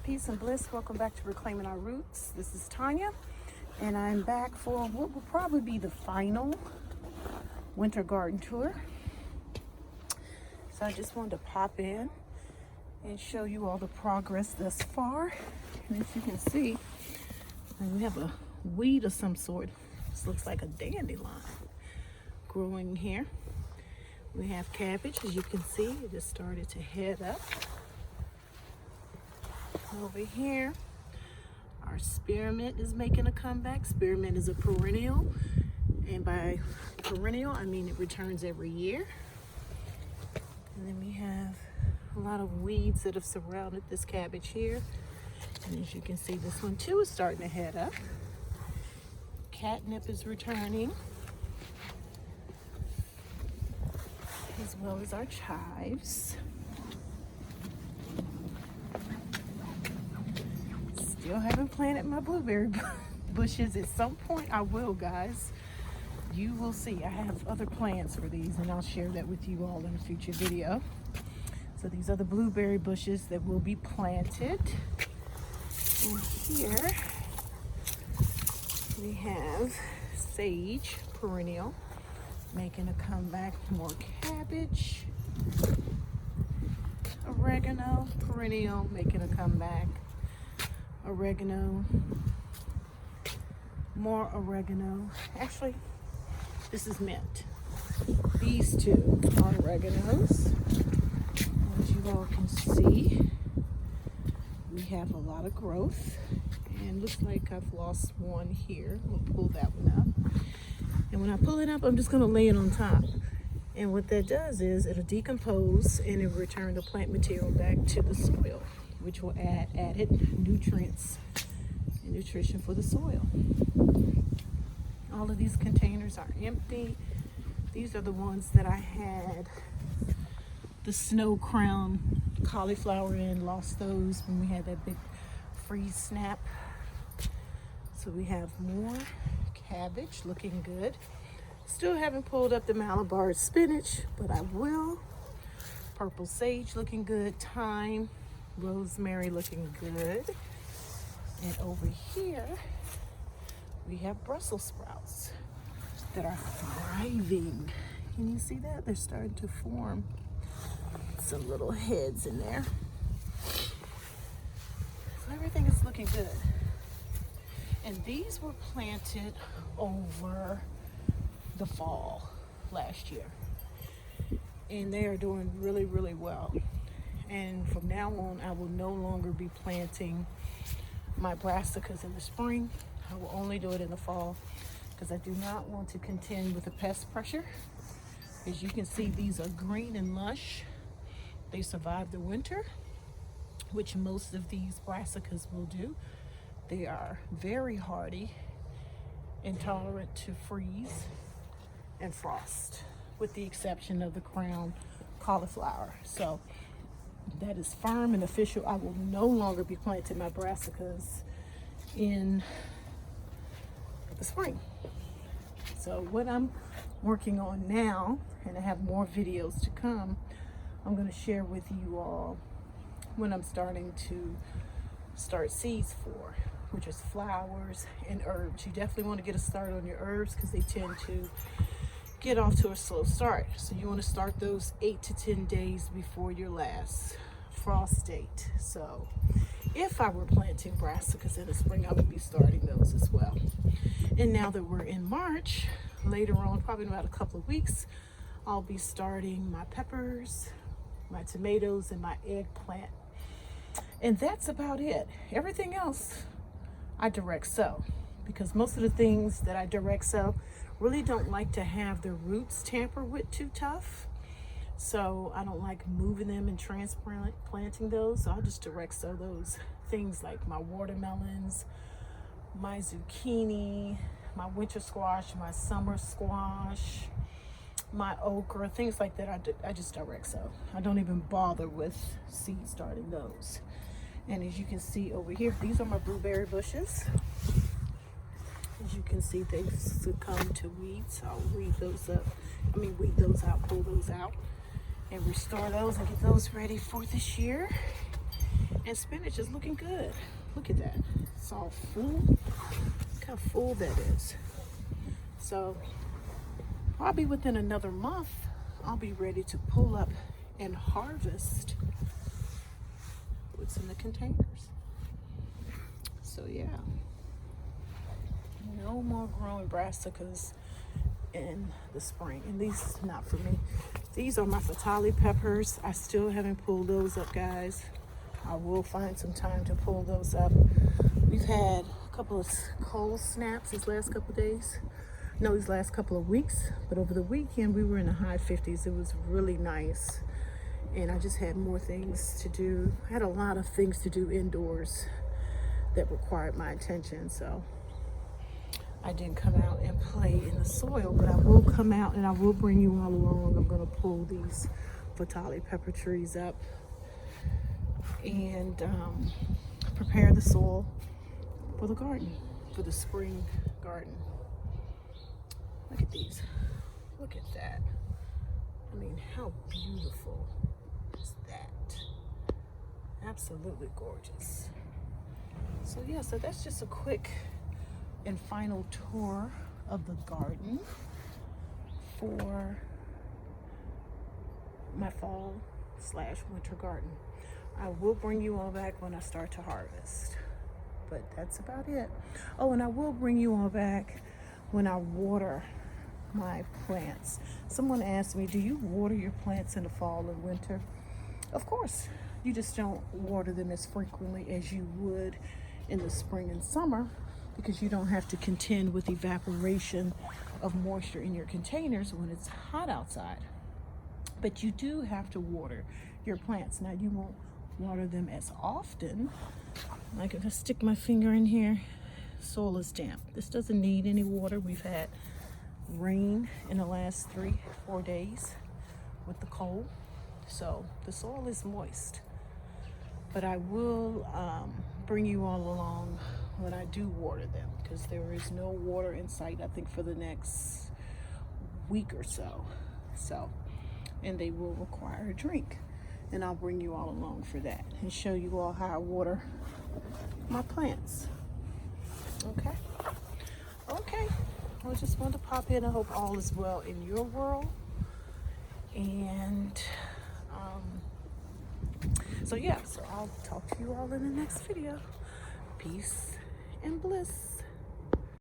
peace and bliss. Welcome back to Reclaiming Our Roots. This is Tanya, and I'm back for what will probably be the final winter garden tour. So I just wanted to pop in and show you all the progress thus far. And as you can see, we have a weed of some sort. This looks like a dandelion growing here. We have cabbage, as you can see, it just started to head up. Over here, our spearmint is making a comeback. Spearmint is a perennial, and by perennial, I mean it returns every year. And then we have a lot of weeds that have surrounded this cabbage here. And as you can see, this one too is starting to head up. Catnip is returning, as well as our chives. Still haven't planted my blueberry bushes. At some point I will, guys. You will see. I have other plans for these, and I'll share that with you all in a future video. So these are the blueberry bushes that will be planted. And here we have sage, perennial, making a comeback. More cabbage. Oregano, perennial, making a comeback. Oregano, more oregano. Actually, this is mint. These two are oreganos. As you all can see, we have a lot of growth, and looks like I've lost one here. We'll pull that one up, and when I pull it up, I'm just going to lay it on top. And what that does is it'll decompose and it'll return the plant material back to the soil, which will add added nutrients and nutrition for the soil. All of these containers are empty. These are the ones that I had the snow crown cauliflower in. Lost those when we had that big freeze snap. So we have more cabbage, looking good. Still haven't pulled up the Malabar spinach, but I will. Purple sage looking good. Thyme, rosemary looking good. And over here we have Brussels sprouts that are thriving. Can you see that? They're starting to form some little heads in there. So everything is looking good. And these were planted over the fall last year, and they are doing really, really well. And from now on, I will no longer be planting my brassicas in the spring. I will only do it in the fall, because I do not want to contend with the pest pressure. As you can see, these are green and lush. They survive the winter, which most of these brassicas will do. They are very hardy, intolerant to freeze and frost, with the exception of the crown cauliflower. So that is firm and official. I will no longer be planting my brassicas in the spring. So what I'm working on now, and I have more videos to come, I'm going to share with you all when I'm starting to start seeds for, which is flowers and herbs. You definitely want to get a start on your herbs, because they tend to get off to a slow start. So you want to start those 8 to 10 days before your last frost date. So if I were planting brassicas in the spring, I would be starting those as well. And now that we're in March, later on, probably in about a couple of weeks, I'll be starting my peppers, my tomatoes, and my eggplant. And that's about it. Everything else I direct sow, because most of the things that I direct sow really don't like to have their roots tampered with too tough. So I don't like moving them and transplanting those. So I'll just direct sow those things like my watermelons, my zucchini, my winter squash, my summer squash, my okra, things like that. I just direct sow. I don't even bother with seed starting those. And as you can see over here, these are my blueberry bushes. As you can see, they've succumbed to weeds. I'll weed those out, pull those out, and restore those and get those ready for this year. And spinach is looking good. Look at that. It's all full. Look how full that is. So probably within another month, I'll be ready to pull up and harvest what's in the containers. So yeah, no more growing brassicas in the spring. And these not for me. These are my fatale peppers. I still haven't pulled those up, guys. I will find some time to pull those up. We've had a couple of cold snaps these last couple of days. No, these last couple of weeks. But over the weekend, we were in the high 50s. It was really nice. And I just had more things to do. I had a lot of things to do indoors that required my attention. So I didn't come out and play in the soil, but I will come out and I will bring you all along. I'm going to pull these fatale pepper trees up and prepare the soil for the garden, for the spring garden. Look at these. Look at that. I mean, how beautiful is that? Absolutely gorgeous. So yeah, so that's just a quick and final tour of the garden for my fall/winter garden. I will bring you all back when I start to harvest, but that's about it. Oh, and I will bring you all back when I water my plants. Someone asked me, do you water your plants in the fall and winter? Of course. You just don't water them as frequently as you would in the spring and summer, because you don't have to contend with evaporation of moisture in your containers when it's hot outside. But you do have to water your plants. Now, you won't water them as often. Like if I stick my finger in here, soil is damp. This doesn't need any water. We've had rain in the last 3-4 days with the cold, so the soil is moist. But I will bring you all along when I do water them, because there is no water in sight, I think, for the next week or so. And they will require a drink, and I'll bring you all along for that and show you all how I water my plants. Okay. I just wanted to pop in. I hope all is well in your world. And so I'll talk to you all in the next video. Peace and bliss.